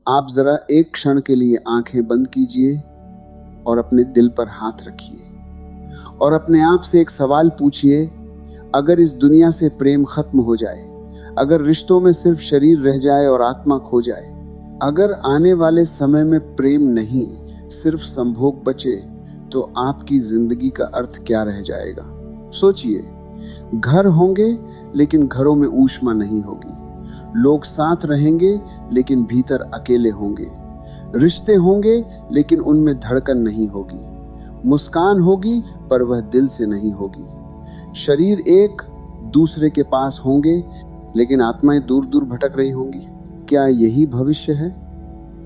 आप जरा एक क्षण के लिए आंखें बंद कीजिए और अपने दिल पर हाथ रखिए और अपने आप से एक सवाल पूछिए, अगर इस दुनिया से प्रेम खत्म हो जाए, अगर रिश्तों में सिर्फ शरीर रह जाए और आत्मा खो जाए, अगर आने वाले समय में प्रेम नहीं सिर्फ संभोग बचे, तो आपकी जिंदगी का अर्थ क्या रह जाएगा? सोचिए, घर होंगे लेकिन घरों में ऊष्मा नहीं होगी, लोग साथ रहेंगे लेकिन भीतर अकेले होंगे, रिश्ते होंगे लेकिन उनमें धड़कन नहीं होगी, मुस्कान होगी पर वह दिल से नहीं होगी, शरीर एक दूसरे के पास होंगे लेकिन आत्माएं दूर दूर भटक रही होंगी। क्या यही भविष्य है?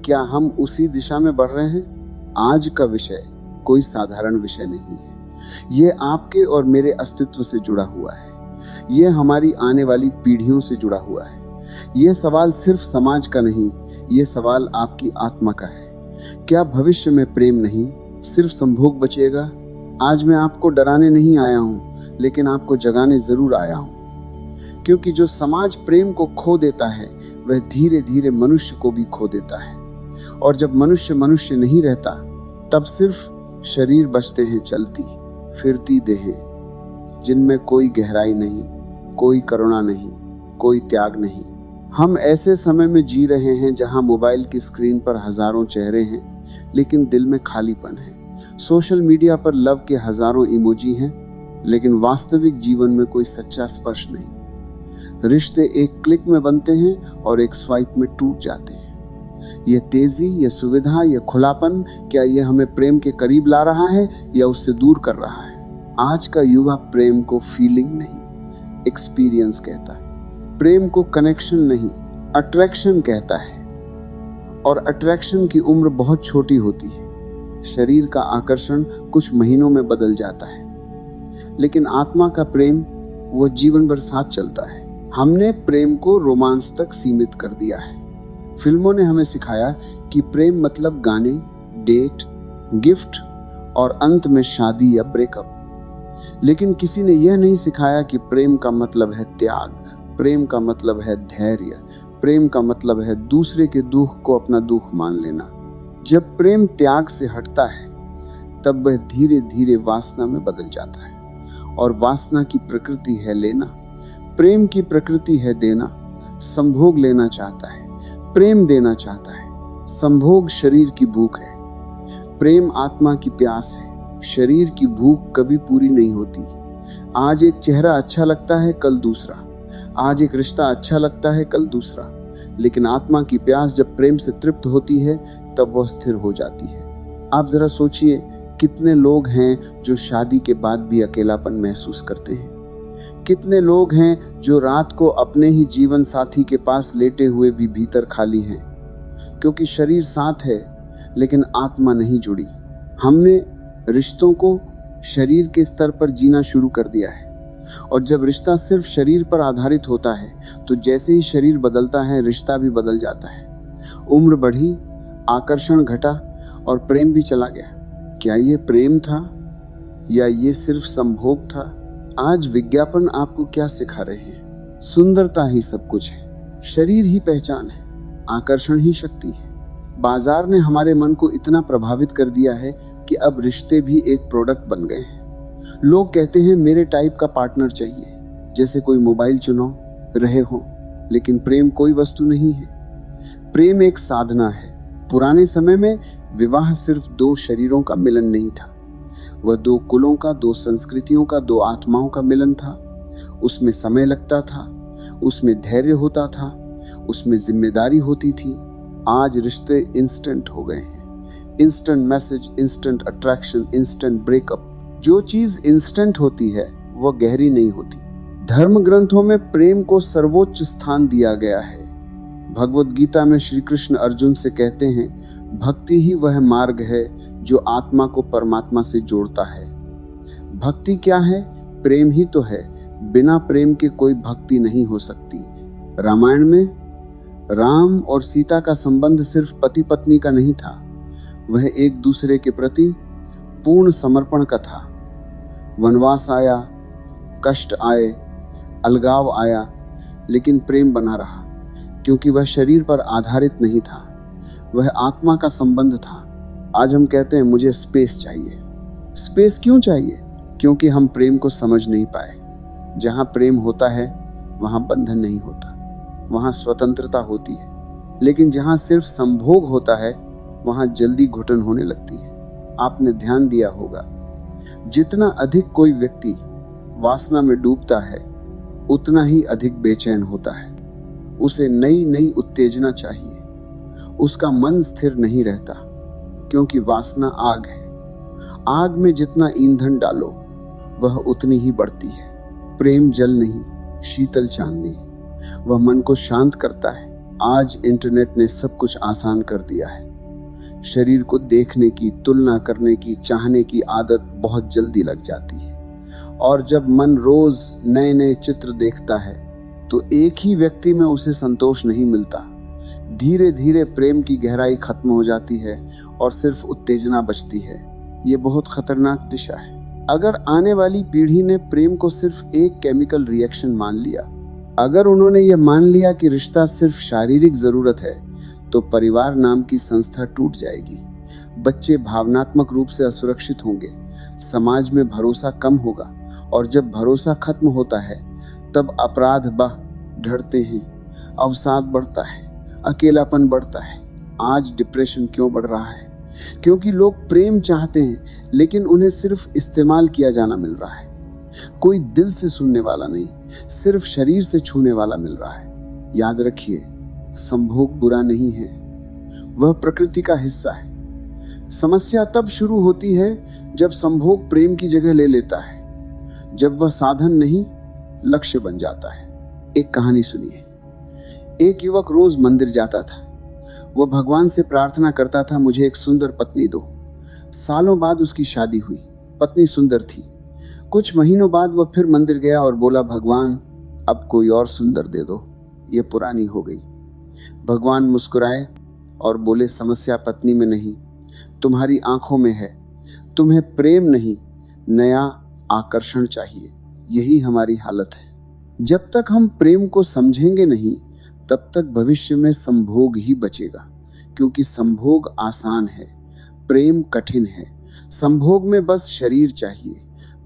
क्या हम उसी दिशा में बढ़ रहे हैं? आज का विषय कोई साधारण विषय नहीं है। यह आपके और मेरे अस्तित्व से जुड़ा हुआ है। यह हमारी आने वाली पीढ़ियों से जुड़ा हुआ है। यह सवाल सिर्फ समाज का नहीं, यह सवाल आपकी आत्मा का है। क्या भविष्य में प्रेम नहीं, सिर्फ संभोग बचेगा? आज मैं आपको डराने नहीं आया हूं, लेकिन आपको जगाने जरूर आया हूं। क्योंकि जो समाज प्रेम को खो देता है, वह धीरे धीरे मनुष्य को भी खो देता है। और जब मनुष्य मनुष्य नहीं रहता, तब सिर्फ शरीर बचते हैं चलती फिरती देहें, जिनमें कोई गहराई नहीं, कोई करुणा नहीं, कोई त्याग नहीं। हम ऐसे समय में जी रहे हैं जहां मोबाइल की स्क्रीन पर हजारों चेहरे हैं, लेकिन दिल में खालीपन है। सोशल मीडिया पर लव के हजारों इमोजी हैं, लेकिन वास्तविक जीवन में कोई सच्चा स्पर्श नहीं। रिश्ते एक क्लिक में बनते हैं और एक स्वाइप में टूट जाते हैं। यह तेजी, यह सुविधा, यह खुलापन, क्या यह हमें प्रेम के करीब ला रहा है या उससे दूर कर रहा है? आज का युवा प्रेम को फीलिंग नहीं, एक्सपीरियंस कहता है। प्रेम को कनेक्शन नहीं, अट्रैक्शन कहता है। और अट्रैक्शन की उम्र बहुत छोटी होती है। शरीर का आकर्षण कुछ महीनों में बदल जाता है, लेकिन आत्मा का प्रेम वो जीवन भर साथ चलता है। हमने प्रेम को रोमांस तक सीमित कर दिया है। फिल्मों ने हमें सिखाया कि प्रेम मतलब गाने, डेट, गिफ्ट और अंत में शादी या ब्रेकअप। लेकिन किसी ने यह नहीं सिखाया कि प्रेम का मतलब है त्याग, प्रेम का मतलब है धैर्य, प्रेम का मतलब है दूसरे के दुख को अपना दुख मान लेना। जब प्रेम त्याग से हटता है, तब वह धीरे धीरे वासना में बदल जाता है। और वासना की प्रकृति है लेना, प्रेम की प्रकृति है देना। संभोग लेना चाहता है, प्रेम देना चाहता है। संभोग शरीर की भूख है, प्रेम आत्मा की प्यास है। शरीर की भूख कभी पूरी नहीं होती। आज एक चेहरा अच्छा लगता है, कल दूसरा। आज एक रिश्ता अच्छा लगता है, कल दूसरा। लेकिन आत्मा की प्यास जब प्रेम से तृप्त होती है, तब वह स्थिर हो जाती है। आप जरा सोचिए, कितने लोग हैं जो शादी के बाद भी अकेलापन महसूस करते हैं? कितने लोग हैं जो रात को अपने ही जीवन साथी के पास लेटे हुए भी भीतर खाली हैं? क्योंकि शरीर साथ है, लेकिन आत्मा नहीं जुड़ी। हमने रिश्तों को शरीर के स्तर पर जीना शुरू कर दिया है। और जब रिश्ता सिर्फ शरीर पर आधारित होता है, तो जैसे ही शरीर बदलता है, रिश्ता भी बदल जाता है। उम्र बढ़ी, आकर्षण घटा और प्रेम भी चला गया। क्या ये प्रेम था या ये सिर्फ संभोग था? आज विज्ञापन आपको क्या सिखा रहे हैं? सुंदरता ही सब कुछ है, शरीर ही पहचान है, आकर्षण ही शक्ति है। बाजार ने हमारे मन को इतना प्रभावित कर दिया है कि अब रिश्ते भी एक प्रोडक्ट बन गए हैं। लोग कहते हैं मेरे टाइप का पार्टनर चाहिए, जैसे कोई मोबाइल चुनो रहे हो। लेकिन प्रेम कोई वस्तु नहीं है, प्रेम एक साधना है। पुराने समय में विवाह सिर्फ दो शरीरों का मिलन नहीं था, वह दो कुलों का, दो संस्कृतियों का, दो आत्माओं का मिलन था। उसमें समय लगता था, उसमें धैर्य होता था, उसमें जिम्मेदारी होती थी। आज रिश्ते इंस्टेंट हो गए हैं। Instant message, instant attraction, instant breakup. जो चीज इंस्टेंट होती है, वह गहरी नहीं होती। धर्म ग्रंथों में प्रेम को सर्वोच्च स्थान दिया गया है। भगवद गीता में श्री कृष्ण अर्जुन से कहते हैं, भक्ति ही वह मार्ग है जो आत्मा को परमात्मा से जोड़ता है। भक्ति क्या है? प्रेम ही तो है। बिना प्रेम के कोई भक्ति नहीं हो सकती। रामायण में राम और सीता का संबंध सिर्फ पति पत्नी का नहीं था, वह एक दूसरे के प्रति पूर्ण समर्पण का था। वनवास आया, कष्ट आए, अलगाव आया, लेकिन प्रेम बना रहा, क्योंकि वह शरीर पर आधारित नहीं था, वह आत्मा का संबंध था। आज हम कहते हैं मुझे स्पेस चाहिए। स्पेस क्यों चाहिए? क्योंकि हम प्रेम को समझ नहीं पाए। जहां प्रेम होता है वहां बंधन नहीं होता, वहां स्वतंत्रता होती है। लेकिन जहां सिर्फ संभोग होता है वहां जल्दी घुटन होने लगती है। आपने ध्यान दिया होगा, जितना अधिक कोई व्यक्ति वासना में डूबता है उतना ही अधिक बेचैन होता है। उसे नई नई उत्तेजना चाहिए। उसका मन स्थिर नहीं रहता, क्योंकि वासना आग है। आग में जितना ईंधन डालो वह उतनी ही बढ़ती है। प्रेम जल नहीं, शीतल चांदनी, वह मन को शांत करता है। आज इंटरनेट ने सब कुछ आसान कर दिया है। शरीर को देखने की, तुलना करने की, चाहने की आदत बहुत जल्दी लग जाती है। और जब मन रोज नए नए चित्र देखता है तो एक ही व्यक्ति में उसे संतोष नहीं मिलता। धीरे धीरे प्रेम की गहराई खत्म हो जाती है और सिर्फ उत्तेजना बचती है। ये बहुत खतरनाक दिशा है। अगर आने वाली पीढ़ी ने प्रेम को सिर्फ एक केमिकल रिएक्शन मान लिया, अगर उन्होंने ये मान लिया कि रिश्ता सिर्फ शारीरिक जरूरत है, तो परिवार नाम की संस्था टूट जाएगी। बच्चे भावनात्मक रूप से असुरक्षित होंगे, समाज में भरोसा कम होगा, और जब भरोसा खत्म होता है तब अपराध ढरते हैं, अवसाद बढ़ता है, अकेलापन बढ़ता है। आज डिप्रेशन क्यों बढ़ रहा है? क्योंकि लोग प्रेम चाहते हैं लेकिन उन्हें सिर्फ इस्तेमाल किया जाना मिल रहा है। कोई दिल से सुनने वाला नहीं, सिर्फ शरीर से छूने वाला मिल रहा है। याद रखिए, संभोग बुरा नहीं है, वह प्रकृति का हिस्सा है। समस्या तब शुरू होती है जब संभोग प्रेम की जगह ले लेता है, जब वह साधन नहीं लक्ष्य बन जाता है। एक कहानी सुनिए। एक युवक रोज मंदिर जाता था। वह भगवान से प्रार्थना करता था, मुझे एक सुंदर पत्नी दो। सालों बाद उसकी शादी हुई। पत्नी सुंदर थी। कुछ महीनों बाद वह फिर मंदिर गया और बोला, भगवान अब कोई और सुंदर दे दो, ये पुरानी हो गई। भगवान मुस्कुराए और बोले, समस्या पत्नी में नहीं, तुम्हारी आंखों में है। तुम्हें प्रेम नहीं, नया आकर्षण चाहिए। यही हमारी हालत है। जब तक हम प्रेम को समझेंगे नहीं तब तक भविष्य में संभोग ही बचेगा, क्योंकि संभोग आसान है, प्रेम कठिन है। संभोग में बस शरीर चाहिए,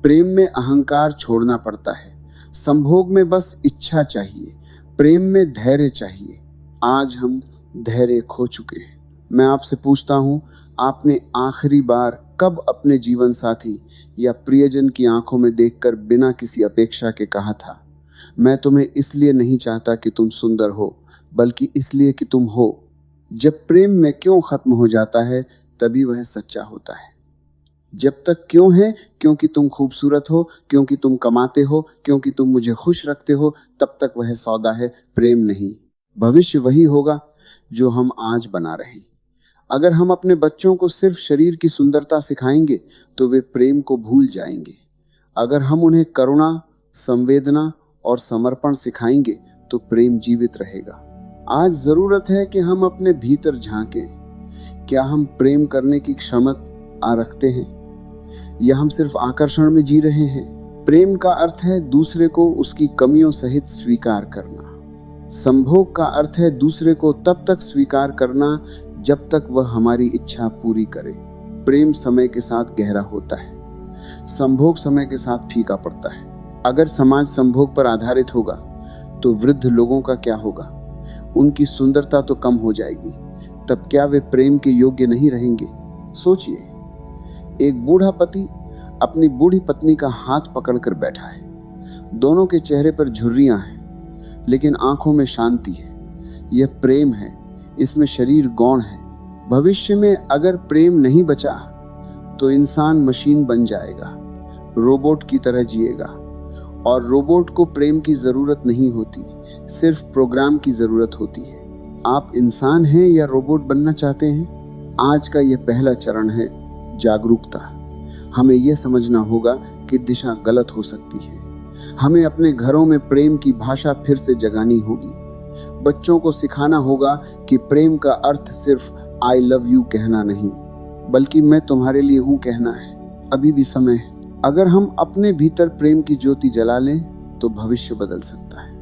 प्रेम में अहंकार छोड़ना पड़ता है। संभोग में बस इच्छा चाहिए, प्रेम में धैर्य चाहिए। आज हम धैर्य खो चुके हैं। मैं आपसे पूछता हूं, आपने आखिरी बार कब अपने जीवन साथी या प्रियजन की आंखों में देखकर बिना किसी अपेक्षा के कहा था, मैं तुम्हें इसलिए नहीं चाहता कि तुम सुंदर हो, बल्कि इसलिए कि तुम हो। जब प्रेम में क्यों खत्म हो जाता है तभी वह सच्चा होता है। जब तक क्यों है, क्योंकि तुम खूबसूरत हो, क्योंकि तुम कमाते हो, क्योंकि तुम मुझे खुश रखते हो, तब तक वह सौदा है, प्रेम नहीं। भविष्य वही होगा जो हम आज बना रहे हैं। अगर हम अपने बच्चों को सिर्फ शरीर की सुंदरता सिखाएंगे तो वे प्रेम को भूल जाएंगे। अगर हम उन्हें करुणा, संवेदना और समर्पण सिखाएंगे तो प्रेम जीवित रहेगा। आज जरूरत है कि हम अपने भीतर झांकें। क्या हम प्रेम करने की क्षमता रखते हैं या हम सिर्फ आकर्षण में जी रहे हैं? प्रेम का अर्थ है दूसरे को उसकी कमियों सहित स्वीकार करना। संभोग का अर्थ है दूसरे को तब तक स्वीकार करना जब तक वह हमारी इच्छा पूरी करे। प्रेम समय के साथ गहरा होता है, संभोग समय के साथ फीका पड़ता है। अगर समाज संभोग पर आधारित होगा तो वृद्ध लोगों का क्या होगा? उनकी सुंदरता तो कम हो जाएगी, तब क्या वे प्रेम के योग्य नहीं रहेंगे? सोचिए, एक बूढ़ा पति अपनी बूढ़ी पत्नी का हाथ पकड़कर बैठा है। दोनों के चेहरे पर झुर्रियां हैं, लेकिन आंखों में शांति है। यह प्रेम है, इसमें शरीर गौण है। भविष्य में अगर प्रेम नहीं बचा तो इंसान मशीन बन जाएगा, रोबोट की तरह जिएगा। और रोबोट को प्रेम की जरूरत नहीं होती, सिर्फ प्रोग्राम की जरूरत होती है। आप इंसान हैं या रोबोट बनना चाहते हैं? आज का यह पहला चरण है जागरूकता। हमें यह समझना होगा कि दिशा गलत हो सकती है। हमें अपने घरों में प्रेम की भाषा फिर से जगानी होगी। बच्चों को सिखाना होगा कि प्रेम का अर्थ सिर्फ आई लव यू कहना नहीं, बल्कि मैं तुम्हारे लिए हूं कहना है। अभी भी समय है। अगर हम अपने भीतर प्रेम की ज्योति जला लें तो भविष्य बदल सकता है।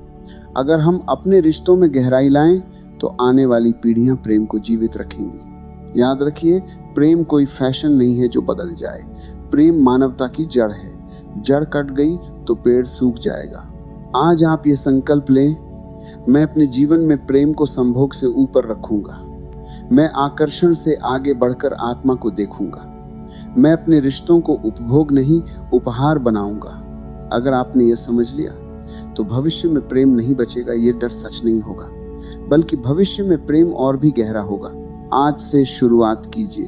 अगर हम अपने रिश्तों में गहराई लाएं तो आने वाली पीढ़ियां प्रेम को जीवित रखेंगी। याद रखिए, प्रेम कोई फैशन नहीं है जो बदल जाए। प्रेम मानवता की जड़ है। जड़ कट गई तो पेड़ सूख जाएगा। आज आप ये संकल्प लें, मैं अपने जीवन में प्रेम को संभोग से ऊपर रखूंगा। मैं आकर्षण से आगे बढ़कर आत्मा को देखूंगा। मैं अपने रिश्तों को उपभोग नहीं, उपहार बनाऊंगा। अगर आपने यह समझ लिया तो भविष्य में प्रेम नहीं बचेगा। ये डर सच नहीं होगा, बल्कि भविष्य में प्रेम और भी गहरा होगा। आज से शुरुआत कीजिए,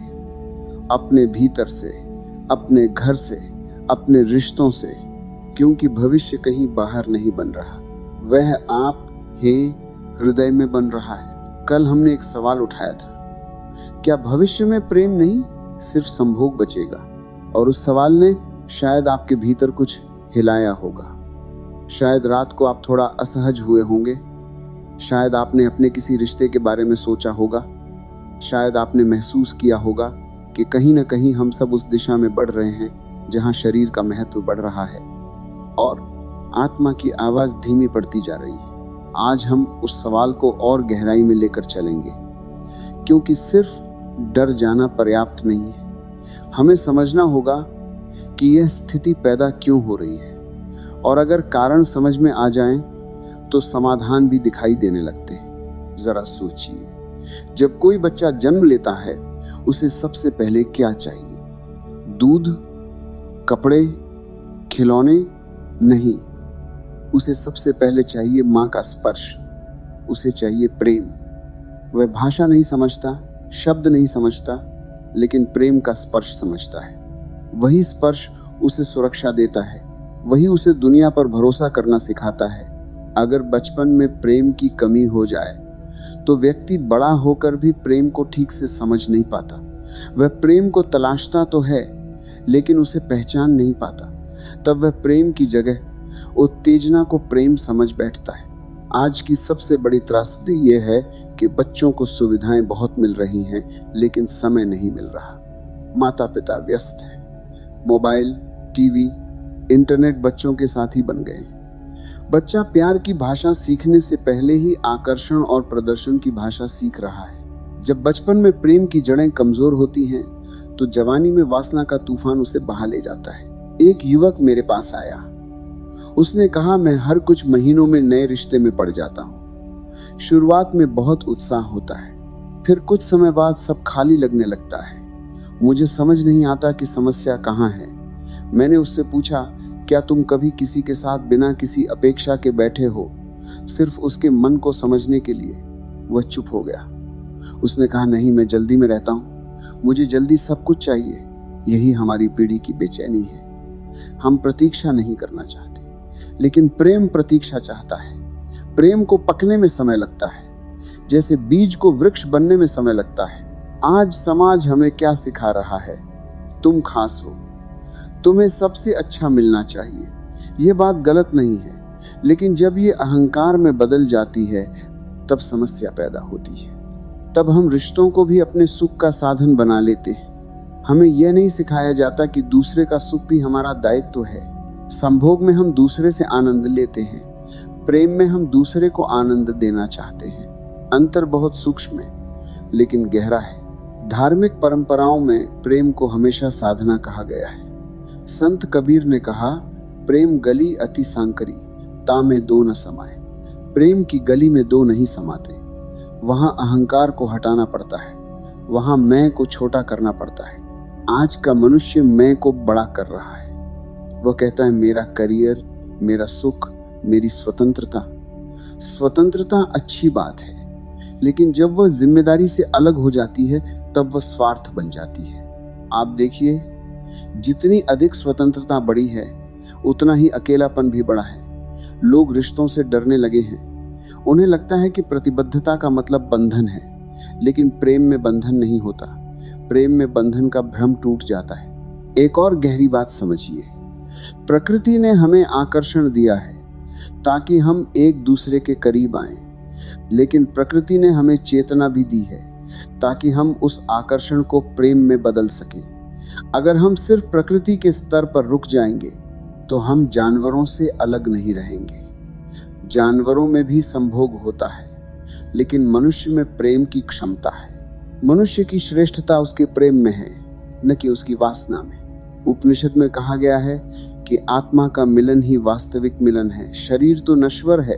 अपने भीतर से, अपने घर से, अपने रिश्तों से, क्योंकि भविष्य कहीं बाहर नहीं बन रहा, वह आप हे हृदय में बन रहा है। कल हमने एक सवाल उठाया था, क्या भविष्य में प्रेम नहीं सिर्फ संभोग बचेगा? और उस सवाल ने शायद आपके भीतर कुछ हिलाया होगा। शायद रात को आप थोड़ा असहज हुए होंगे। शायद आपने अपने किसी रिश्ते के बारे में सोचा होगा। शायद आपने महसूस किया होगा कि कहीं ना कहीं हम सब उस दिशा में बढ़ रहे हैं जहां शरीर का महत्व बढ़ रहा है और आत्मा की आवाज धीमी पड़ती जा रही है। आज हम उस सवाल को और गहराई में लेकर चलेंगे, क्योंकि सिर्फ डर जाना पर्याप्त नहीं है। हमें समझना होगा कि यह स्थिति पैदा क्यों हो रही है, और अगर कारण समझ में आ जाएं, तो समाधान भी दिखाई देने लगते हैं। जरा सोचिए, जब कोई बच्चा जन्म लेता है, उसे सबसे पहले क्या चाहिए? दूध, कपड़े, खिलौने? नहीं, उसे सबसे पहले चाहिए मां का स्पर्श। उसे चाहिए प्रेम। वह भाषा नहीं समझता, शब्द नहीं समझता, लेकिन प्रेम का स्पर्श समझता है। वही स्पर्श उसे सुरक्षा देता है, वही उसे दुनिया पर भरोसा करना सिखाता है। अगर बचपन में प्रेम की कमी हो जाए तो व्यक्ति बड़ा होकर भी प्रेम को ठीक से समझ नहीं पाता। वह प्रेम को तलाशता तो है, लेकिन उसे पहचान नहीं पाता। तब वह प्रेम की जगह उत्तेजना को प्रेम समझ बैठता है। आज की सबसे बड़ी त्रासदी यह है कि बच्चों को सुविधाएं बहुत मिल रही हैं, लेकिन समय नहीं मिल रहा। माता पिता व्यस्त हैं। मोबाइल, टीवी, इंटरनेट बच्चों के साथी बन गए। बच्चा प्यार की भाषा सीखने से पहले ही आकर्षण और प्रदर्शन की भाषा सीख रहा है। जब बचपन में प्रेम की जड़ें कमजोर होती हैं, तो जवानी में वासना का तूफान उसे बहा ले जाता है। एक युवक मेरे पास आया। उसने कहा, मैं हर कुछ महीनों में नए रिश्ते में पड़ जाता हूं। शुरुआत में बहुत उत्साह होता है, फिर कुछ समय बाद सब खाली लगने लगता है। मुझे समझ नहीं आता कि समस्या कहां है। मैंने उससे पूछा, क्या तुम कभी किसी के साथ बिना किसी अपेक्षा के बैठे हो, सिर्फ उसके मन को समझने के लिए? वह चुप हो गया। उसने कहा, नहीं, मैं जल्दी में रहता हूं। मुझे जल्दी सब कुछ चाहिए। यही हमारी पीढ़ी की बेचैनी है। हम प्रतीक्षा नहीं करना चाहते, लेकिन प्रेम प्रतीक्षा चाहता है। प्रेम को पकने में समय लगता है, जैसे बीज को वृक्ष बनने में समय लगता है। आज समाज हमें क्या सिखा रहा है? तुम खास हो, तुम्हें सबसे अच्छा मिलना चाहिए। यह बात गलत नहीं है, लेकिन जब ये अहंकार में बदल जाती है, तब समस्या पैदा होती है। तब हम रिश्तों को भी अपने सुख का साधन बना लेते हैं। हमें यह नहीं सिखाया जाता कि दूसरे का सुख भी हमारा दायित्व है। संभोग में हम दूसरे से आनंद लेते हैं, प्रेम में हम दूसरे को आनंद देना चाहते हैं। अंतर बहुत सूक्ष्म है, लेकिन गहरा है। धार्मिक परंपराओं में प्रेम को हमेशा साधना कहा गया है। संत कबीर ने कहा, प्रेम गली अति सांकरी, तामे दो न समाए। प्रेम की गली में दो नहीं समाते। वहां अहंकार को हटाना पड़ता है, वहां मैं को छोटा करना पड़ता है। आज का मनुष्य मैं को बड़ा कर रहा है। वह कहता है, मेरा करियर, मेरा सुख, मेरी स्वतंत्रता। स्वतंत्रता अच्छी बात है, लेकिन जब वह जिम्मेदारी से अलग हो जाती है, तब वह स्वार्थ बन जाती है। आप देखिए, जितनी अधिक स्वतंत्रता बढ़ी है, उतना ही अकेलापन भी बढ़ा है। लोग रिश्तों से डरने लगे हैं। उन्हें लगता है कि प्रतिबद्धता का मतलब बंधन है, लेकिन प्रेम में बंधन नहीं होता। प्रेम में बंधन का भ्रम टूट जाता है। एक और गहरी बात समझिए, प्रकृति ने हमें आकर्षण दिया है ताकि हम एक दूसरे के करीब आएं, लेकिन प्रकृति ने हमें चेतना भी दी है ताकि हम उस आकर्षण को प्रेम में बदल सकें। अगर हम सिर्फ प्रकृति के स्तर पर रुक जाएंगे, तो हम जानवरों से अलग नहीं रहेंगे। जानवरों में भी संभोग होता है, लेकिन मनुष्य में प्रेम की क्षमता है। मनुष्य की श्रेष्ठता उसके प्रेम में है, न कि उसकी वासना में। उपनिषद में कहा गया है कि आत्मा का मिलन ही वास्तविक मिलन है। शरीर तो नश्वर है,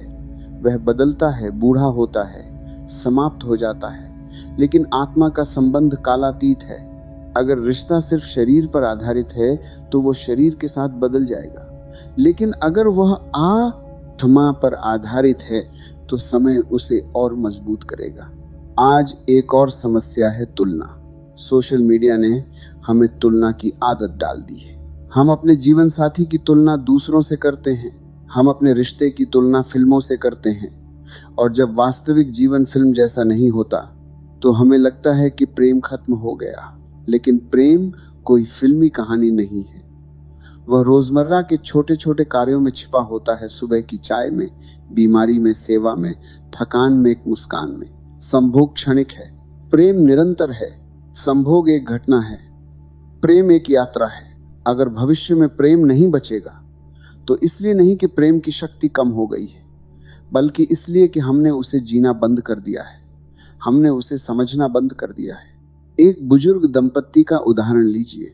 वह बदलता है, बूढ़ा होता है, समाप्त हो जाता है, लेकिन आत्मा का संबंध कालातीत है। अगर रिश्ता सिर्फ शरीर पर आधारित है तो वो शरीर के साथ बदल जाएगा, लेकिन अगर वह आत्मा पर आधारित है तो समय उसे और मजबूत करेगा। आज एक और समस्या है तुलना। सोशल मीडिया ने हमें तुलना की आदत डाल दी है। हम अपने जीवन साथी की तुलना दूसरों से करते हैं, हम अपने रिश्ते की तुलना फिल्मों से करते हैं, और जब वास्तविक जीवन फिल्म जैसा नहीं होता तो हमें लगता है कि प्रेम खत्म हो गया। लेकिन प्रेम कोई फिल्मी कहानी नहीं है, वह रोजमर्रा के छोटे छोटे कार्यों में छिपा होता है। सुबह की चाय में, बीमारी में, सेवा में, थकान में, एक मुस्कान में। संभोग क्षणिक है, प्रेम निरंतर है। संभोग एक घटना है, प्रेम एक यात्रा है। अगर भविष्य में प्रेम नहीं बचेगा तो इसलिए नहीं कि प्रेम की शक्ति कम हो गई है, बल्कि इसलिए कि हमने उसे जीना बंद कर दिया है, हमने उसे समझना बंद कर दिया है। एक बुजुर्ग दंपत्ति का उदाहरण लीजिए।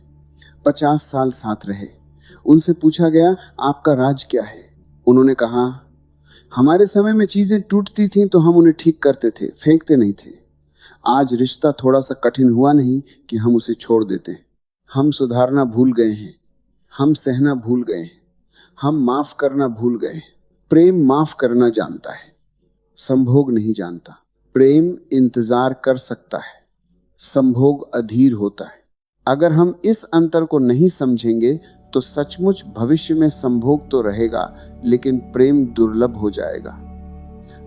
50 साल साथ रहे। उनसे पूछा गया, आपका राज क्या है? उन्होंने कहा, हमारे समय में चीजें टूटती थीं तो हम उन्हें ठीक करते थे, फेंकते नहीं थे। आज रिश्ता थोड़ा सा कठिन हुआ नहीं कि हम उसे छोड़ देते हैं। हम सुधारना भूल गए हैं, हम सहना भूल गए हैं, हम माफ करना भूल गए। प्रेम माफ करना जानता है, संभोग नहीं जानता। प्रेम इंतजार कर सकता है, संभोग अधीर होता है। अगर हम इस अंतर को नहीं समझेंगे तो सचमुच भविष्य में संभोग तो रहेगा, लेकिन प्रेम दुर्लभ हो जाएगा।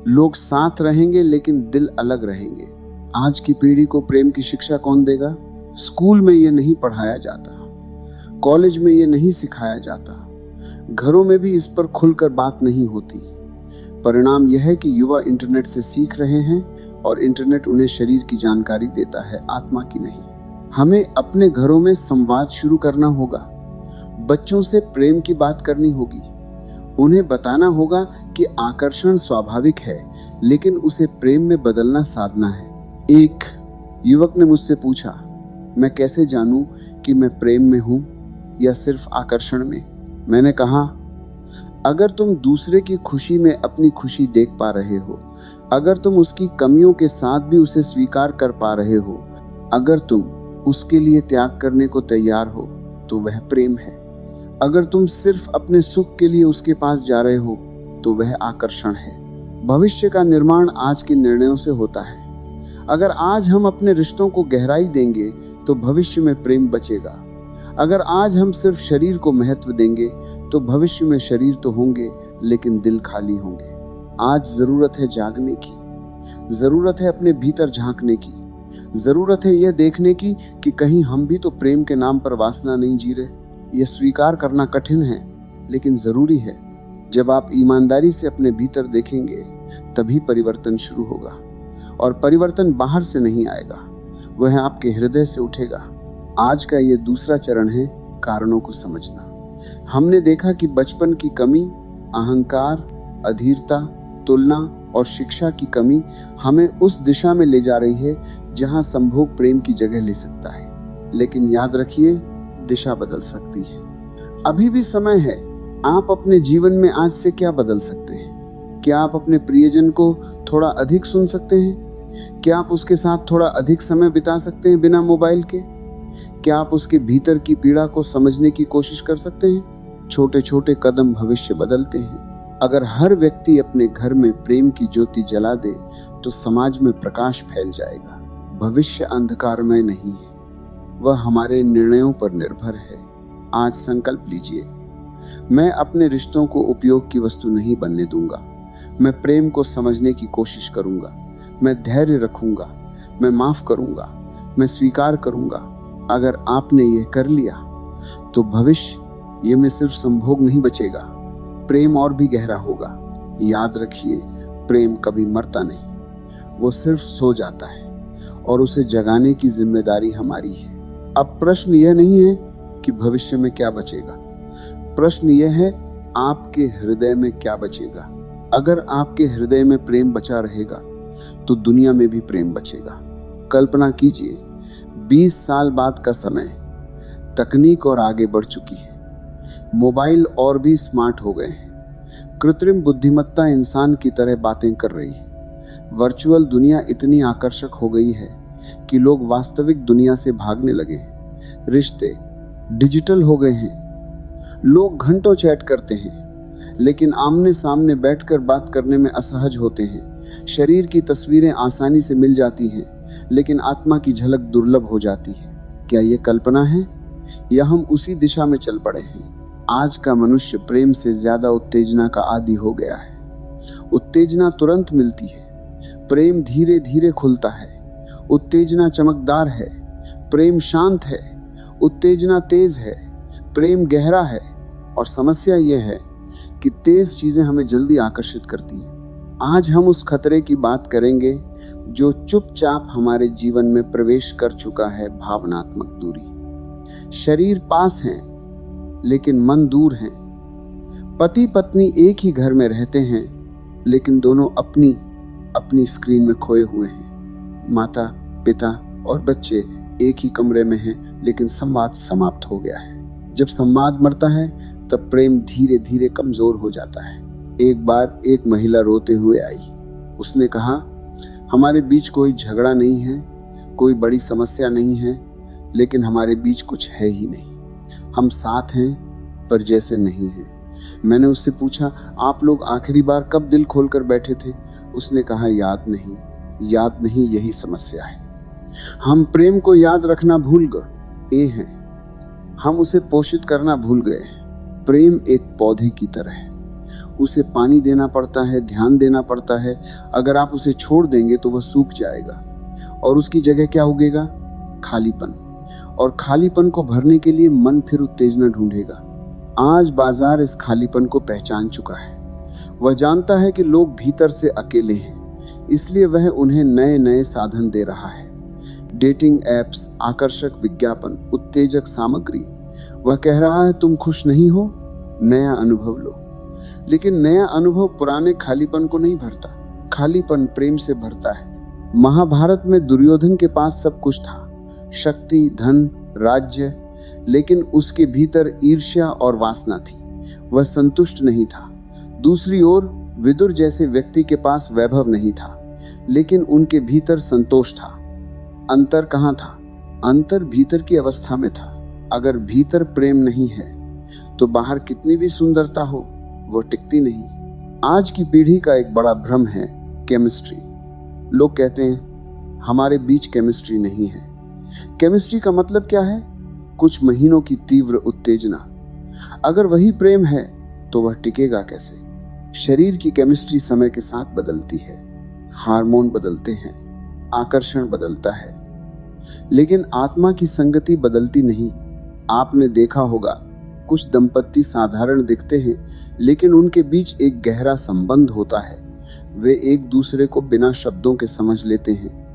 लोग साथ रहेंगे लेकिन दिल अलग रहेंगे। आज की पीढ़ी को प्रेम की शिक्षा कौन देगा? स्कूल में यह नहीं पढ़ाया जाता, कॉलेज में यह नहीं सिखाया जाता, घरों में भी इस पर खुलकर बात नहीं होती। परिणाम यह है कि युवा इंटरनेट से सीख रहे हैं और इंटरनेट उन्हें शरीर की जानकारी देता है, आत्मा की नहीं। हमें अपने घरों में संवाद शुरू करना होगा, बच्चों से प्रेम की बात करनी होगी। उन्हें बताना होगा कि आकर्षण स्वाभाविक है, लेकिन उसे प्रेम में बदलना साधना है। एक युवक ने मुझसे पूछा, मैं कैसे जानूं कि मैं प्रेम में हूं या सिर्फ आकर्षण में? मैंने कहा, अगर तुम दूसरे की खुशी में अपनी खुशी देख पा रहे हो, अगर तुम उसकी कमियों के साथ भी उसे स्वीकार कर पा रहे हो, अगर तुम उसके लिए त्याग करने को तैयार हो, तो वह प्रेम है। अगर तुम सिर्फ अपने सुख के लिए उसके पास जा रहे हो तो वह आकर्षण है। भविष्य का निर्माण आज के निर्णयों से होता है। अगर आज हम अपने रिश्तों को गहराई देंगे तो भविष्य में प्रेम बचेगा। अगर आज हम सिर्फ शरीर को महत्व देंगे तो भविष्य में शरीर तो होंगे लेकिन दिल खाली होंगे। आज जरूरत है जागने की, जरूरत है अपने भीतर झांकने की, जरूरत है यह देखने की कि कहीं हम भी तो प्रेम के नाम पर वासना नहीं जी रहे। यह स्वीकार करना कठिन है लेकिन जरूरी है। जब आप ईमानदारी से अपने भीतर देखेंगे तभी परिवर्तन शुरू होगा, और परिवर्तन बाहर से नहीं आएगा, वह आपके हृदय से उठेगा। आज का यह दूसरा चरण है कारणों को समझना। हमने देखा कि बचपन की कमी, अहंकार, अधीरता, तुलना और शिक्षा की कमी हमें उस दिशा में ले जा रही है जहां संभोग प्रेम की जगह ले सकता है। लेकिन याद रखिए, दिशा बदल सकती है। अभी भी समय है। आप अपने जीवन में आज से क्या बदल सकते हैं? क्या आप अपने प्रियजन को थोड़ा अधिक सुन सकते हैं? क्या आप उसके साथ थोड़ा अधिक समय बिता सकते हैं बिना मोबाइल के? क्या आप उसके भीतर की पीड़ा को समझने की कोशिश कर सकते हैं? छोटे छोटे कदम भविष्य बदलते हैं। अगर हर व्यक्ति अपने घर में प्रेम की ज्योति जला दे तो समाज में प्रकाश फैल जाएगा। भविष्य अंधकारमय नहीं है, वह हमारे निर्णयों पर निर्भर है। आज संकल्प लीजिए, मैं अपने रिश्तों को उपयोग की वस्तु नहीं बनने दूंगा। मैं प्रेम को समझने की कोशिश करूंगा, मैं धैर्य रखूंगा, मैं माफ करूंगा, मैं स्वीकार करूंगा। अगर आपने यह कर लिया तो भविष्य ये में सिर्फ संभोग नहीं बचेगा, प्रेम और भी गहरा होगा। याद रखिए, प्रेम कभी मरता नहीं, वो सिर्फ सो जाता है और उसे जगाने की जिम्मेदारी हमारी है। अब प्रश्न यह नहीं है कि भविष्य में क्या बचेगा, प्रश्न यह है आपके हृदय में क्या बचेगा। अगर आपके हृदय में प्रेम बचा रहेगा तो दुनिया में भी प्रेम बचेगा। कल्पना कीजिए, 20 साल बाद का समय, तकनीक और आगे बढ़ चुकी है, मोबाइल और भी स्मार्ट हो गए हैं, कृत्रिम बुद्धिमत्ता इंसान की तरह बातें कर रही है, वर्चुअल दुनिया इतनी आकर्षक हो गई है कि लोग वास्तविक दुनिया से भागने लगे हैं, रिश्ते डिजिटल हो गए हैं, लोग घंटों चैट करते हैं लेकिन आमने सामने बैठकर बात करने में असहज होते हैं, शरीर की तस्वीरें आसानी से मिल जाती हैं लेकिन आत्मा की झलक दुर्लभ हो जाती है। क्या यह कल्पना है या हम उसी दिशा में चल पड़े हैं? आज का मनुष्य प्रेम से ज्यादा उत्तेजना का आदी हो गया है। उत्तेजना तुरंत मिलती है, प्रेम धीरे धीरे खुलता है। उत्तेजना चमकदार है, प्रेम शांत है। उत्तेजना तेज है, प्रेम गहरा है। और समस्या यह है कि तेज चीजें हमें जल्दी आकर्षित करती हैं। आज हम उस खतरे की बात करेंगे जो चुपचाप हमारे जीवन में प्रवेश कर चुका है, भावनात्मक दूरी। शरीर पास हैं लेकिन मन दूर हैं। पति पत्नी एक ही घर में रहते हैं लेकिन दोनों अपनी अपनी स्क्रीन में खोए हुए हैं। माता पिता और बच्चे एक ही कमरे में हैं लेकिन संवाद समाप्त हो गया है। जब संवाद मरता है तब प्रेम धीरे धीरे कमजोर हो जाता है। एक बार एक महिला रोते हुए आई। उसने कहा, हमारे बीच कोई झगड़ा नहीं है, कोई बड़ी समस्या नहीं है, लेकिन हमारे बीच कुछ है ही नहीं। हम साथ हैं पर जैसे नहीं हैं। मैंने उससे पूछा, आप लोग आखिरी बार कब दिल खोलकर बैठे थे? उसने कहा, याद नहीं, यही समस्या है। हम प्रेम को याद रखना भूल गए हैं, हम उसे पोषित करना भूल गए। प्रेम एक पौधे की तरह है, उसे पानी देना पड़ता है, ध्यान देना पड़ता है। अगर आप उसे छोड़ देंगे तो वह सूख जाएगा और उसकी जगह क्या उगेगा? खालीपन। और खालीपन को भरने के लिए मन फिर उत्तेजना ढूंढेगा। आज बाजार इस खालीपन को पहचान चुका है। वह जानता है कि लोग भीतर से अकेले हैं, इसलिए वह उन्हें नए नए साधन दे रहा है। डेटिंग एप्स, आकर्षक विज्ञापन, उत्तेजक सामग्री। वह कह रहा है, तुम खुश नहीं हो, नया अनुभव लो। लेकिन नया अनुभव पुराने खालीपन को नहीं भरता। खालीपन प्रेम से भरता है। महाभारत में दुर्योधन के पास सब कुछ था, शक्ति, धन, राज्य, लेकिन उसके भीतर ईर्ष्या और वासना थी। वह संतुष्ट नहीं था। दूसरी ओर विदुर जैसे व्यक्ति के पास वैभव नहीं था, लेकिन उनके भीतर संतोष था। अंतर कहाँ था? अंतर भीतर की अवस्था में था। अगर भीतर प्रेम नहीं है तो बाहर कितनी भी सुंदरता हो वो टिकती नहीं। आज की पीढ़ी का एक बड़ा भ्रम है केमिस्ट्री। लोग कहते हैं हमारे बीच केमिस्ट्री नहीं है। केमिस्ट्री का मतलब क्या है? कुछ महीनों की तीव्र उत्तेजना। अगर वही प्रेम है तो वह टिकेगा कैसे? शरीर की केमिस्ट्री समय के साथ बदलती है, हार्मोन बदलते हैं, आकर्षण बदलता है, लेकिन आत्मा की संगति बदलती नहीं। आपने देखा होगा, कुछ दंपत्ति साधारण दिखते हैं लेकिन उनके बीच एक गहरा संबंध होता है। वे एक दूसरे को बिना शब्दों के समझ लेते हैं।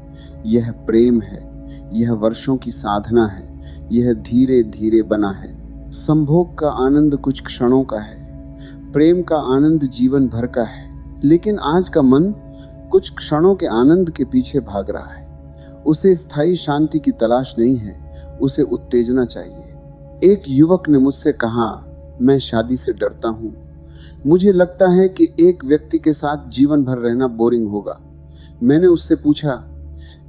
यह प्रेम है, यह वर्षों की साधना है, यह धीरे धीरे बना है। संभोग का आनंद कुछ क्षणों का है, प्रेम का आनंद जीवन भर का है। लेकिन आज का मन कुछ क्षणों के आनंद के पीछे भाग रहा है। उसे स्थायी शांति की तलाश नहीं है, उसे उत्तेजना चाहिए। एक युवक ने मुझसे कहा, मैं शादी से डरता हूं। मुझे लगता है कि एक व्यक्ति के साथ जीवन भर रहना बोरिंग होगा। मैंने उससे पूछा,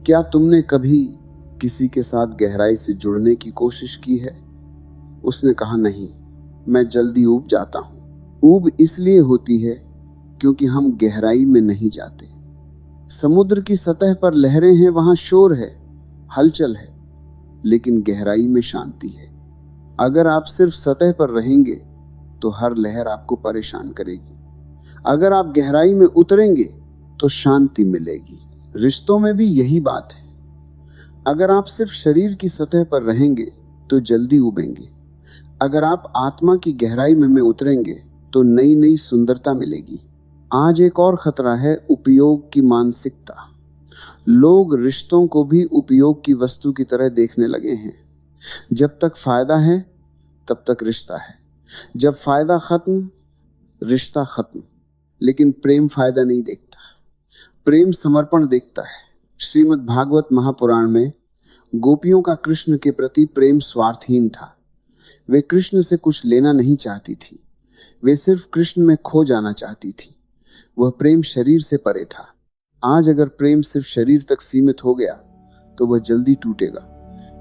क्या तुमने कभी किसी के साथ गहराई से जुड़ने की कोशिश की है? उसने कहा, नहीं, मैं जल्दी ऊब जाता हूं। ऊब इसलिए होती है क्योंकि हम गहराई में नहीं जाते। समुद्र की सतह पर लहरें हैं, वहां शोर है, हलचल है, लेकिन गहराई में शांति है। अगर आप सिर्फ सतह पर रहेंगे तो हर लहर आपको परेशान करेगी। अगर आप गहराई में उतरेंगे तो शांति मिलेगी। रिश्तों में भी यही बात है। अगर आप सिर्फ शरीर की सतह पर रहेंगे तो जल्दी उबेंगे। अगर आप आत्मा की गहराई में उतरेंगे तो नई नई सुंदरता मिलेगी। आज एक और खतरा है, उपयोग की मानसिकता। लोग रिश्तों को भी उपयोग की वस्तु की तरह देखने लगे हैं। जब तक फायदा है तब तक रिश्ता है, जब फायदा खत्म, रिश्ता खत्म। लेकिन प्रेम फायदा नहीं देखता, प्रेम समर्पण देखता है। श्रीमद् भागवत महापुराण में गोपियों का कृष्ण के प्रति प्रेम स्वार्थहीन था। वे कृष्ण से कुछ लेना नहीं चाहती थी, वे सिर्फ कृष्ण में खो जाना चाहती थी। वह प्रेम शरीर से परे था। आज अगर प्रेम सिर्फ शरीर तक सीमित हो गया तो वह जल्दी टूटेगा,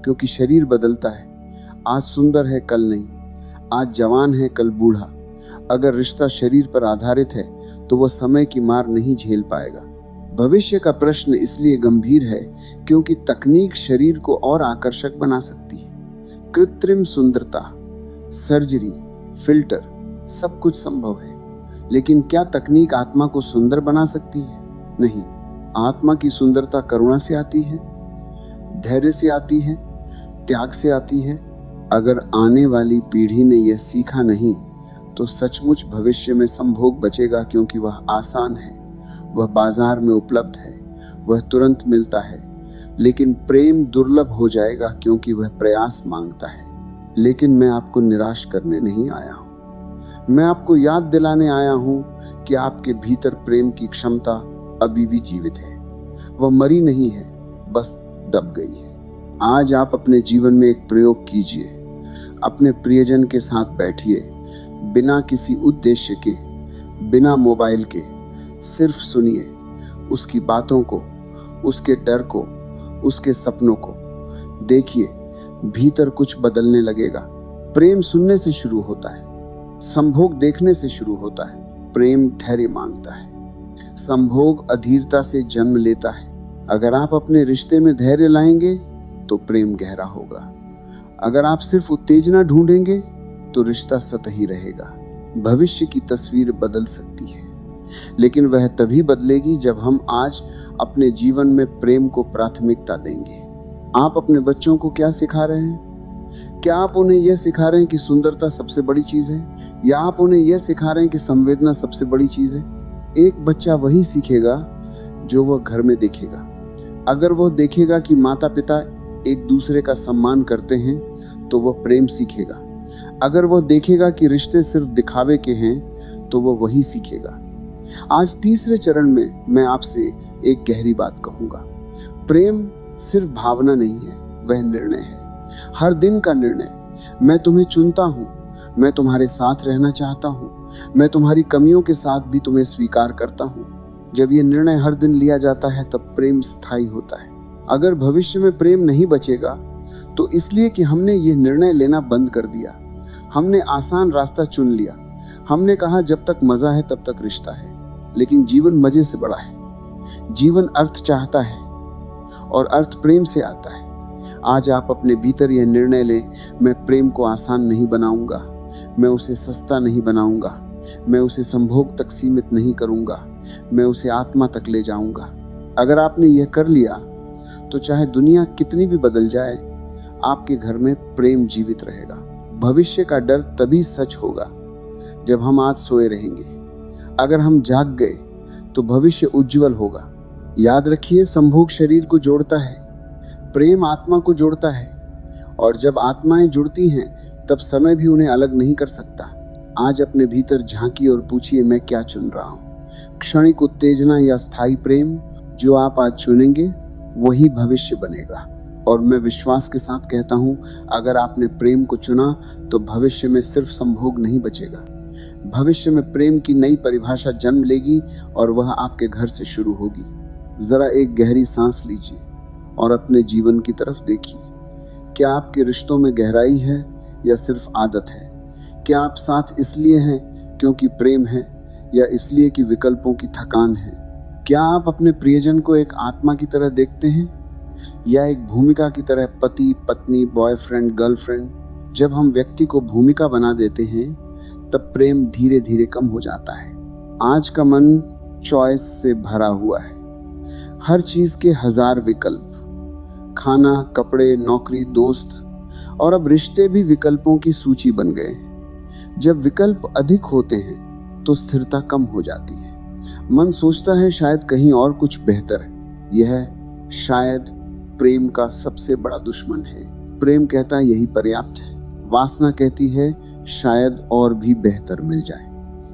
क्योंकि शरीर बदलता है। आज सुंदर है, कल नहीं। आज जवान है, कल बूढ़ा। अगर रिश्ता शरीर पर आधारित है तो वह समय की मार नहीं झेल पाएगा। भविष्य का प्रश्न इसलिए गंभीर है क्योंकि तकनीक शरीर को और आकर्षक बना सकती है। कृत्रिम सुंदरता, सर्जरी, फिल्टर, सब कुछ संभव है, लेकिन क्या तकनीक आत्मा को सुंदर बना सकती है? नहीं। आत्मा की सुंदरता करुणा से आती है, धैर्य से आती है, त्याग से आती है। अगर आने वाली पीढ़ी ने यह सीखा नहीं तो सचमुच भविष्य में संभोग बचेगा, क्योंकि वह आसान है, वह बाजार में उपलब्ध है, वह तुरंत मिलता है। लेकिन प्रेम दुर्लभ हो जाएगा क्योंकि वह प्रयास मांगता है। लेकिन मैं आपको निराश करने नहीं आया हूं, मैं आपको याद दिलाने आया हूं कि आपके भीतर प्रेम की क्षमता अभी भी जीवित है। वह मरी नहीं है, बस दब गई है। आज आप अपने जीवन में एक प्रयोग कीजिए। अपने प्रियजन के साथ बैठिए, बिना किसी उद्देश्य के, बिना मोबाइल के। सिर्फ सुनिए उसकी बातों को, उसके डर को, उसके सपनों को। देखिए, भीतर कुछ बदलने लगेगा। प्रेम सुनने से शुरू होता है, संभोग देखने से शुरू होता है। प्रेम धैर्य मांगता है, संभोग अधीरता से जन्म लेता है। अगर आप अपने रिश्ते में धैर्य लाएंगे तो प्रेम गहरा होगा। अगर आप सिर्फ उत्तेजना ढूंढेंगे तो रिश्ता सतही रहेगा। भविष्य की तस्वीर बदल सकती है, लेकिन वह तभी बदलेगी जब हम आज अपने जीवन में प्रेम को प्राथमिकता देंगे। आप अपने बच्चों को क्या सिखा रहे हैं? क्या आप उन्हें यह सिखा रहे हैं कि सुंदरता सबसे बड़ी चीज है, या आप उन्हें यह सिखा रहे हैं कि संवेदना सबसे बड़ी चीज है? एक बच्चा वही सीखेगा जो वह घर में देखेगा। अगर वह देखेगा कि माता पिता एक दूसरे का सम्मान करते हैं तो वह प्रेम सीखेगा। अगर वह देखेगा कि रिश्ते सिर्फ दिखावे के हैं तो वह वही सीखेगा। आज तीसरे चरण में मैं आपसे एक गहरी बात कहूंगा। प्रेम सिर्फ भावना नहीं है, वह निर्णय है, हर दिन का निर्णय। मैं तुम्हें चुनता हूं, मैं तुम्हारे साथ रहना चाहता हूं, मैं तुम्हारी कमियों के साथ भी तुम्हें स्वीकार करता हूं। जब यह निर्णय हर दिन लिया जाता है तब प्रेम स्थायी होता है। अगर भविष्य में प्रेम नहीं बचेगा तो इसलिए कि हमने यह निर्णय लेना बंद कर दिया। हमने आसान रास्ता चुन लिया। हमने कहा जब तक मजा है तब तक रिश्ता है, लेकिन जीवन मजे से बड़ा है। जीवन अर्थ चाहता है और अर्थ प्रेम से आता है। आज आप अपने भीतर यह निर्णय लें, मैं प्रेम को आसान नहीं बनाऊंगा, मैं उसे सस्ता नहीं बनाऊंगा, मैं उसे संभोग तक सीमित नहीं करूंगा, मैं उसे आत्मा तक ले जाऊंगा। अगर आपने यह कर लिया तो चाहे दुनिया कितनी भी बदल जाए, आपके घर में प्रेम जीवित रहेगा। भविष्य का डर तभी सच होगा जब हम आज सोए रहेंगे। अगर हम जाग गए तो भविष्य उज्जवल होगा। याद रखिए, संभोग शरीर को जोड़ता है, प्रेम आत्मा को जोड़ता है, और जब आत्माएं जुड़ती हैं तब समय भी उन्हें अलग नहीं कर सकता। आज अपने भीतर झांकिए और पूछिए, मैं क्या चुन रहा हूं? क्षणिक उत्तेजना या स्थायी प्रेम? जो आप आज चुनेंगे वही भविष्य बनेगा। और मैं विश्वास के साथ कहता हूं, अगर आपने प्रेम को चुना तो भविष्य में सिर्फ संभोग नहीं बचेगा। भविष्य में प्रेम की नई परिभाषा जन्म लेगी और वह आपके घर से शुरू होगी। जरा एक गहरी सांस लीजिए और अपने जीवन की तरफ देखिए। क्या आपके रिश्तों में गहराई है या सिर्फ आदत है? क्या आप साथ इसलिए हैं क्योंकि प्रेम है, या इसलिए कि विकल्पों की थकान है? क्या आप अपने प्रियजन को एक आत्मा की तरह देखते हैं या एक भूमिका की तरह? पति, पत्नी, बॉयफ्रेंड, गर्लफ्रेंड। जब हम व्यक्ति को भूमिका बना देते हैं तब प्रेम धीरे धीरे कम हो जाता है। आज का मन चॉइस से भरा हुआ है, हर चीज के हजार विकल्प, खाना, कपड़े, नौकरी, दोस्त, और अब रिश्ते भी विकल्पों की सूची बन गए। जब विकल्प अधिक होते हैं तो स्थिरता कम हो जाती है। मन सोचता है शायद कहीं और कुछ बेहतर है। यह शायद प्रेम का सबसे बड़ा दुश्मन है। प्रेम कहता है यही पर्याप्त है, वासना कहती है शायद और भी बेहतर मिल जाए।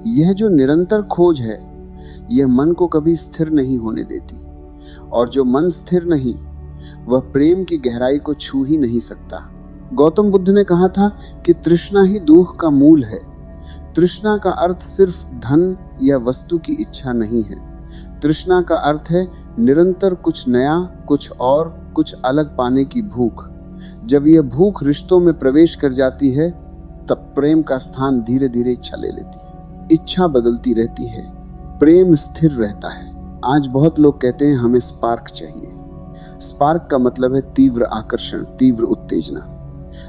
यह जो निरंतर खोज है, यह मन को कभी स्थिर नहीं होने देती, और जो मन स्थिर नहीं वह प्रेम की गहराई को छू ही नहीं सकता। गौतम बुद्ध ने कहा था कि तृष्णा ही दुख का मूल है। तृष्णा का अर्थ सिर्फ धन या वस्तु की इच्छा नहीं है। तृष्णा का अर्थ है निरंतर कुछ नया, कुछ और, कुछ अलग पाने की भूख। जब यह भूख रिश्तों में प्रवेश कर जाती है तब प्रेम का स्थान धीरे धीरे इच्छा ले लेती है। इच्छा बदलती रहती है, प्रेम स्थिर रहता है। आज बहुत लोग कहते हैं हमें स्पार्क चाहिए। स्पार्क का मतलब है तीव्र आकर्षण, तीव्र उत्तेजना।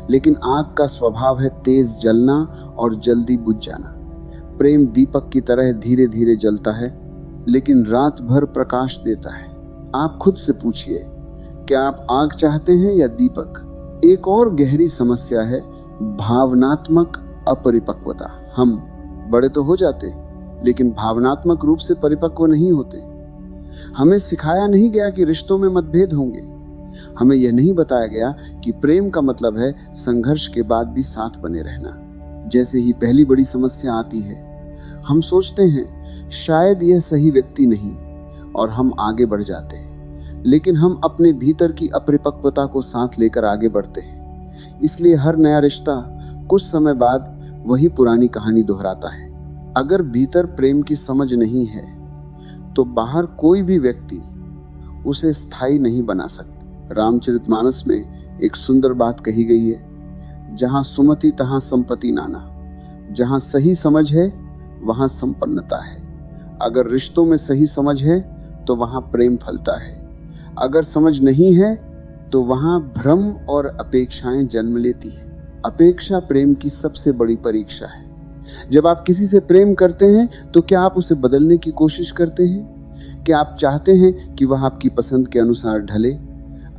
लेकिन आग का स्वभाव है तेज जलना और जल्दी बुझ जाना। प्रेम दीपक की तरह धीरे धीरे जलता है, लेकिन रात भर प्रकाश देता है। आप खुद से पूछिए, क्या आप आग चाहते हैं या दीपक? एक और गहरी समस्या है भावनात्मक अपरिपक्वता। हम बड़े तो हो जाते, लेकिन भावनात्मक रूप से परिपक्व नहीं होते। हमें सिखाया नहीं गया कि रिश्तों में मतभेद होंगे। हमें यह नहीं बताया गया कि प्रेम का मतलब है संघर्ष के बाद भी साथ बने रहना। जैसे ही पहली बड़ी समस्या आती है, हम सोचते हैं शायद यह सही व्यक्ति नहीं, और हम आगे बढ़ जाते हैं। लेकिन हम अपने भीतर की अपरिपक्वता को साथ लेकर आगे बढ़ते हैं। इसलिए हर नया रिश्ता कुछ समय बाद वही पुरानी कहानी दोहराता है। अगर भीतर प्रेम की समझ नहीं है तो बाहर कोई भी व्यक्ति उसे स्थायी नहीं बना सकता। रामचरितमानस में एक सुंदर बात कही गई है, जहां सुमति तहां संपत्ति नाना। जहां सही समझ है वहां संपन्नता है। अगर रिश्तों में सही समझ है तो वहां प्रेम फलता है। अगर समझ नहीं है तो वहां भ्रम और अपेक्षाएं जन्म लेती है। अपेक्षा प्रेम की सबसे बड़ी परीक्षा है। जब आप किसी से प्रेम करते हैं तो क्या आप उसे बदलने की कोशिश करते हैं? क्या आप चाहते हैं कि वह आपकी पसंद के अनुसार ढले?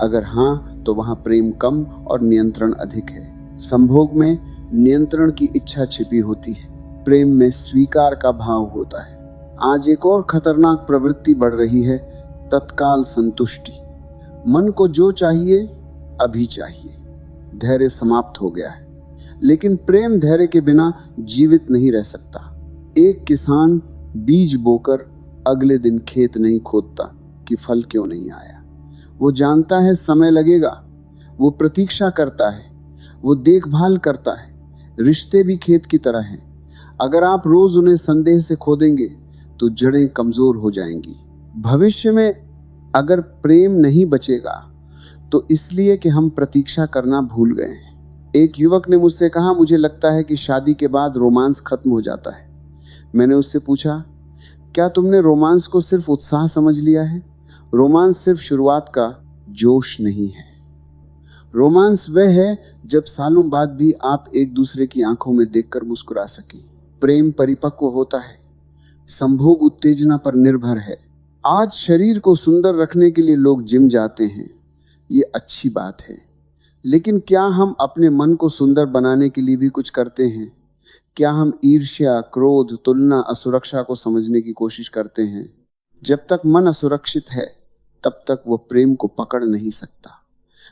अगर हां, तो वहां प्रेम कम और नियंत्रण अधिक है। संभोग में नियंत्रण की इच्छा छिपी होती है, प्रेम में स्वीकार का भाव होता है। आज एक और खतरनाक प्रवृत्ति बढ़ रही है, तत्काल संतुष्टि। मन को जो चाहिए अभी चाहिए। धैर्य समाप्त हो गया है। लेकिन प्रेम धैर्य के बिना जीवित नहीं रह सकता। एक किसान बीज बोकर अगले दिन खेत नहीं खोदता कि फल क्यों नहीं आया। वो जानता है समय लगेगा, वो प्रतीक्षा करता है, वो देखभाल करता है। रिश्ते भी खेत की तरह हैं। अगर आप रोज उन्हें संदेह से खोदेंगे तो जड़ें कमजोर हो जाएंगी। भविष्य में अगर प्रेम नहीं बचेगा तो इसलिए कि हम प्रतीक्षा करना भूल गए हैं। एक युवक ने मुझसे कहा, मुझे लगता है कि शादी के बाद रोमांस खत्म हो जाता है। मैंने उससे पूछा, क्या तुमने रोमांस को सिर्फ उत्साह समझ लिया है? रोमांस सिर्फ शुरुआत का जोश नहीं है। रोमांस वह है जब सालों बाद भी आप एक दूसरे की आंखों में देखकर मुस्कुरा सकें। प्रेम परिपक्व होता है, संभोग उत्तेजना पर निर्भर है। आज शरीर को सुंदर रखने के लिए लोग जिम जाते हैं, ये अच्छी बात है। लेकिन क्या हम अपने मन को सुंदर बनाने के लिए भी कुछ करते हैं? क्या हम ईर्ष्या, क्रोध, तुलना, असुरक्षा को समझने की कोशिश करते हैं? जब तक मन असुरक्षित है तब तक वो प्रेम को पकड़ नहीं सकता।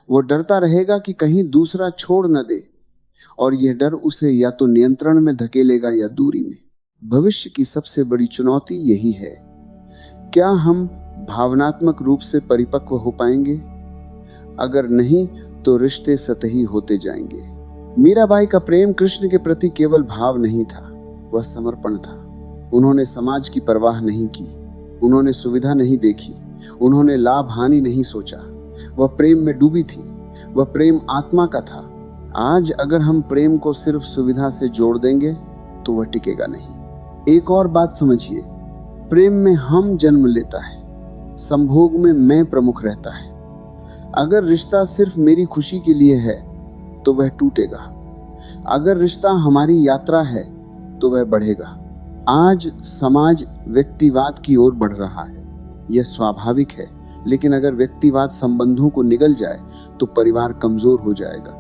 वो डरता रहेगा कि कहीं दूसरा छोड़ न दे, और यह डर उसे या तो नियंत्रण में धकेलेगा या दूरी में। भविष्य की सबसे बड़ी चुनौती यही है, क्या हम भावनात्मक रूप से परिपक्व हो पाएंगे? अगर नहीं तो रिश्ते सतही होते जाएंगे। मीराबाई का प्रेम कृष्ण के प्रति केवल भाव नहीं था, वह समर्पण था। उन्होंने समाज की परवाह नहीं की, उन्होंने सुविधा नहीं देखी, उन्होंने लाभ हानि नहीं सोचा। वह प्रेम में डूबी थी, वह प्रेम आत्मा का था। आज अगर हम प्रेम को सिर्फ सुविधा से जोड़ देंगे तो वह टिकेगा नहीं। एक और बात समझिए, प्रेम में हम जन्म लेता है, संभोग में मैं प्रमुख रहता है। अगर रिश्ता सिर्फ मेरी खुशी के लिए है तो वह टूटेगा। अगर रिश्ता हमारी यात्रा है तो वह बढ़ेगा। आज समाज व्यक्तिवाद की ओर बढ़ रहा है, यह स्वाभाविक है। लेकिन अगर व्यक्तिवाद संबंधों को निगल जाए तो परिवार कमजोर हो जाएगा,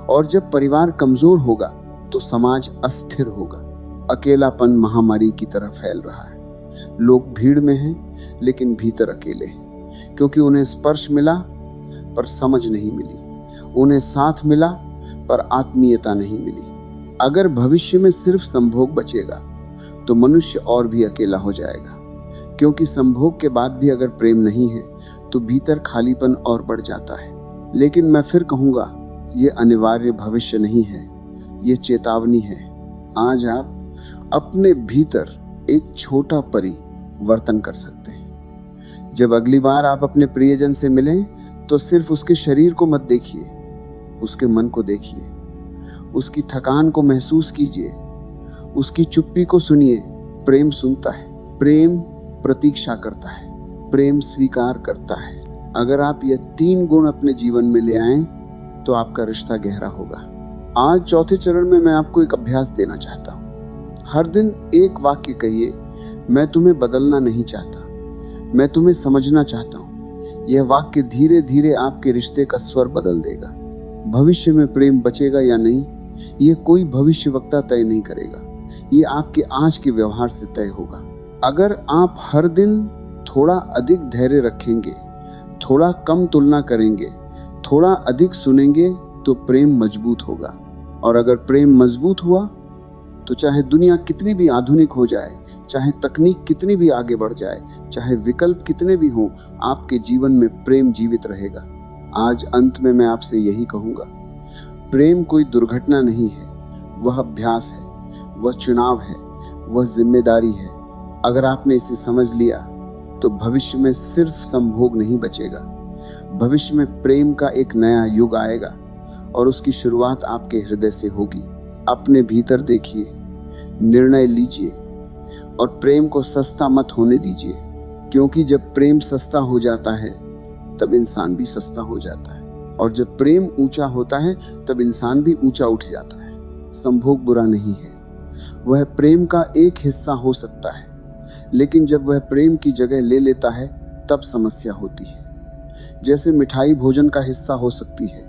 और जब परिवार कमजोर होगा तो समाज अस्थिर होगा। अकेलापन महामारी की तरह फैल रहा है। लोग भीड़ में हैं लेकिन भीतर अकेले हैं, क्योंकि उन्हें स्पर्श मिला पर समझ नहीं मिली, उन्हें साथ मिला पर आत्मीयता नहीं मिली। अगर भविष्य में सिर्फ संभोग बचेगा तो मनुष्य और भी अकेला हो जाएगा, क्योंकि संभोग के बाद भी अगर प्रेम नहीं है तो भीतर खालीपन और बढ़ जाता है। लेकिन मैं फिर कहूंगा, ये अनिवार्य भविष्य नहीं है, ये चेतावनी है। आज आप अपने भीतर एक छोटा परिवर्तन कर सकते हैं। जब अगली बार आप अपने प्रियजन से मिलें तो सिर्फ उसके शरीर को मत देखिए, उसके मन को देखिए, उसकी थकान को महसूस कीजिए, उसकी चुप्पी को सुनिए। प्रेम सुनता है, प्रेम प्रतीक्षा करता है, प्रेम स्वीकार करता है। अगर आप ये 3 गुण अपने जीवन में ले आएं तो आपका रिश्ता गहरा होगा। आज चौथे चरण में मैं आपको एक अभ्यास देना चाहता हूं। हर दिन एक वाक्य कहिए, मैं तुम्हें बदलना नहीं चाहता, मैं तुम्हें समझना चाहता हूं। यह वाक्य धीरे धीरे आपके रिश्ते का स्वर बदल देगा। भविष्य में प्रेम बचेगा या नहीं, यह कोई भविष्यवक्ता तय नहीं करेगा, ये आपके आज के व्यवहार से तय होगा। अगर आप हर दिन थोड़ा अधिक धैर्य रखेंगे, थोड़ा कम तुलना करेंगे, थोड़ा अधिक सुनेंगे तो प्रेम मजबूत होगा। और अगर प्रेम मजबूत हुआ तो चाहे दुनिया कितनी भी आधुनिक हो जाए, चाहे तकनीक कितनी भी आगे बढ़ जाए, चाहे विकल्प कितने भी हों, आपके जीवन में प्रेम जीवित रहेगा। आज अंत में मैं आपसे यही कहूंगा, प्रेम कोई दुर्घटना नहीं है, वह अभ्यास है, वह चुनाव है, वह जिम्मेदारी है। अगर आपने इसे समझ लिया तो भविष्य में सिर्फ संभोग नहीं बचेगा, भविष्य में प्रेम का एक नया युग आएगा और उसकी शुरुआत आपके हृदय से होगी। अपने भीतर देखिए, निर्णय लीजिए और प्रेम को सस्ता मत होने दीजिए, क्योंकि जब प्रेम सस्ता हो जाता है तब इंसान भी सस्ता हो जाता है, और जब प्रेम ऊंचा होता है तब इंसान भी ऊंचा उठ जाता है। संभोग बुरा नहीं है, वह प्रेम का एक हिस्सा हो सकता है, लेकिन जब वह प्रेम की जगह ले लेता है तब समस्या होती है। जैसे मिठाई भोजन का हिस्सा हो सकती है,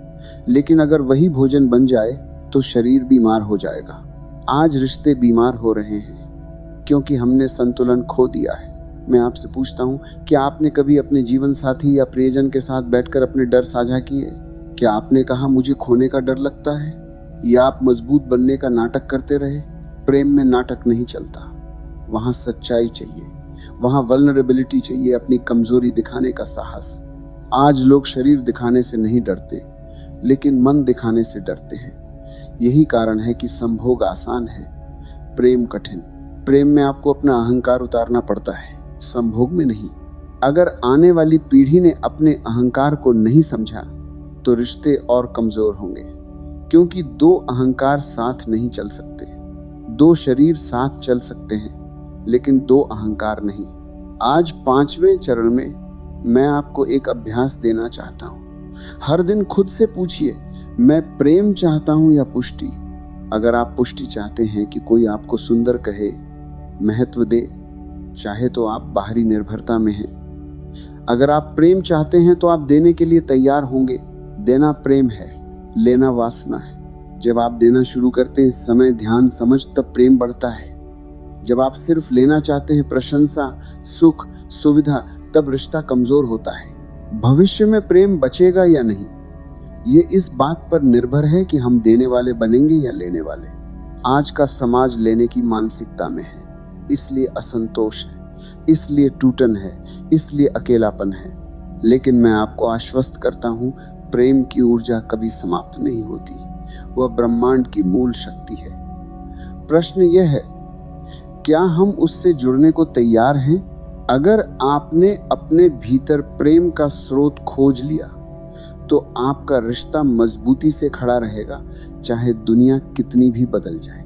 लेकिन अगर वही भोजन बन जाए तो शरीर बीमार हो जाएगा। आज रिश्ते बीमार हो रहे हैं क्योंकि हमने संतुलन खो दिया है। मैं आपसे पूछता हूं, क्या आपने कभी अपने जीवन साथी या प्रियजन के साथ बैठकर अपने डर साझा किए? क्या आपने कहा मुझे खोने का डर लगता है, या आप मजबूत बनने का नाटक करते रहे? प्रेम में नाटक नहीं चलता, वहां सच्चाई चाहिए, वहां वल्नरेबिलिटी चाहिए, अपनी कमजोरी दिखाने का साहस। आज लोग शरीर दिखाने से नहीं डरते, लेकिन मन दिखाने से डरते हैं। यही कारण है कि संभोग आसान है, प्रेम कठिन। प्रेम में आपको अपना अहंकार उतारना पड़ता है, संभोग में नहीं। अगर आने वाली पीढ़ी ने अपने अहंकार को नहीं समझा तो रिश्ते और कमजोर होंगे, क्योंकि 2 अहंकार साथ नहीं चल सकते। 2 शरीर साथ चल सकते हैं, लेकिन 2 अहंकार नहीं। आज 5वें चरण में मैं आपको एक अभ्यास देना चाहता हूं। हर दिन खुद से पूछिए, मैं प्रेम चाहता हूं या पुष्टि? अगर आप पुष्टि चाहते हैं कि कोई आपको सुंदर कहे, महत्व दे, चाहे तो आप बाहरी निर्भरता में हैं। अगर आप प्रेम चाहते हैं तो आप देने के लिए तैयार होंगे। देना प्रेम है, लेना वासना है। जब आप देना शुरू करते हैं समय, ध्यान, समझ, तब प्रेम बढ़ता है। जब आप सिर्फ लेना चाहते हैं प्रशंसा, सुख, सुविधा, तब रिश्ता कमजोर होता है। भविष्य में प्रेम बचेगा या नहीं, ये इस बात पर निर्भर है कि हम देने वाले बनेंगे या लेने वाले। आज का समाज लेने की मानसिकता में है, इसलिए असंतोष है, इसलिए टूटन है, इसलिए अकेलापन है। लेकिन मैं आपको आश्वस्त करता हूं, प्रेम की ऊर्जा कभी समाप्त नहीं होती, वह ब्रह्मांड की मूल शक्ति है। प्रश्न यह है, क्या हम उससे जुड़ने को तैयार हैं? अगर आपने अपने भीतर प्रेम का स्रोत खोज लिया तो आपका रिश्ता मजबूती से खड़ा रहेगा, चाहे दुनिया कितनी भी बदल जाए।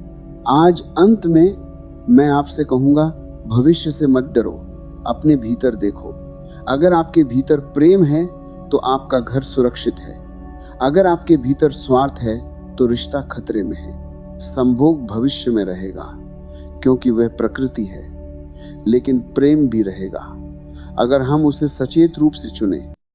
आज अंत में मैं आपसे कहूंगा, भविष्य से मत डरो, अपने भीतर देखो। अगर आपके भीतर प्रेम है तो आपका घर सुरक्षित है। अगर आपके भीतर स्वार्थ है तो रिश्ता खतरे में है। संभोग भविष्य में रहेगा क्योंकि वह प्रकृति है, लेकिन प्रेम भी रहेगा अगर हम उसे सचेत रूप से चुने।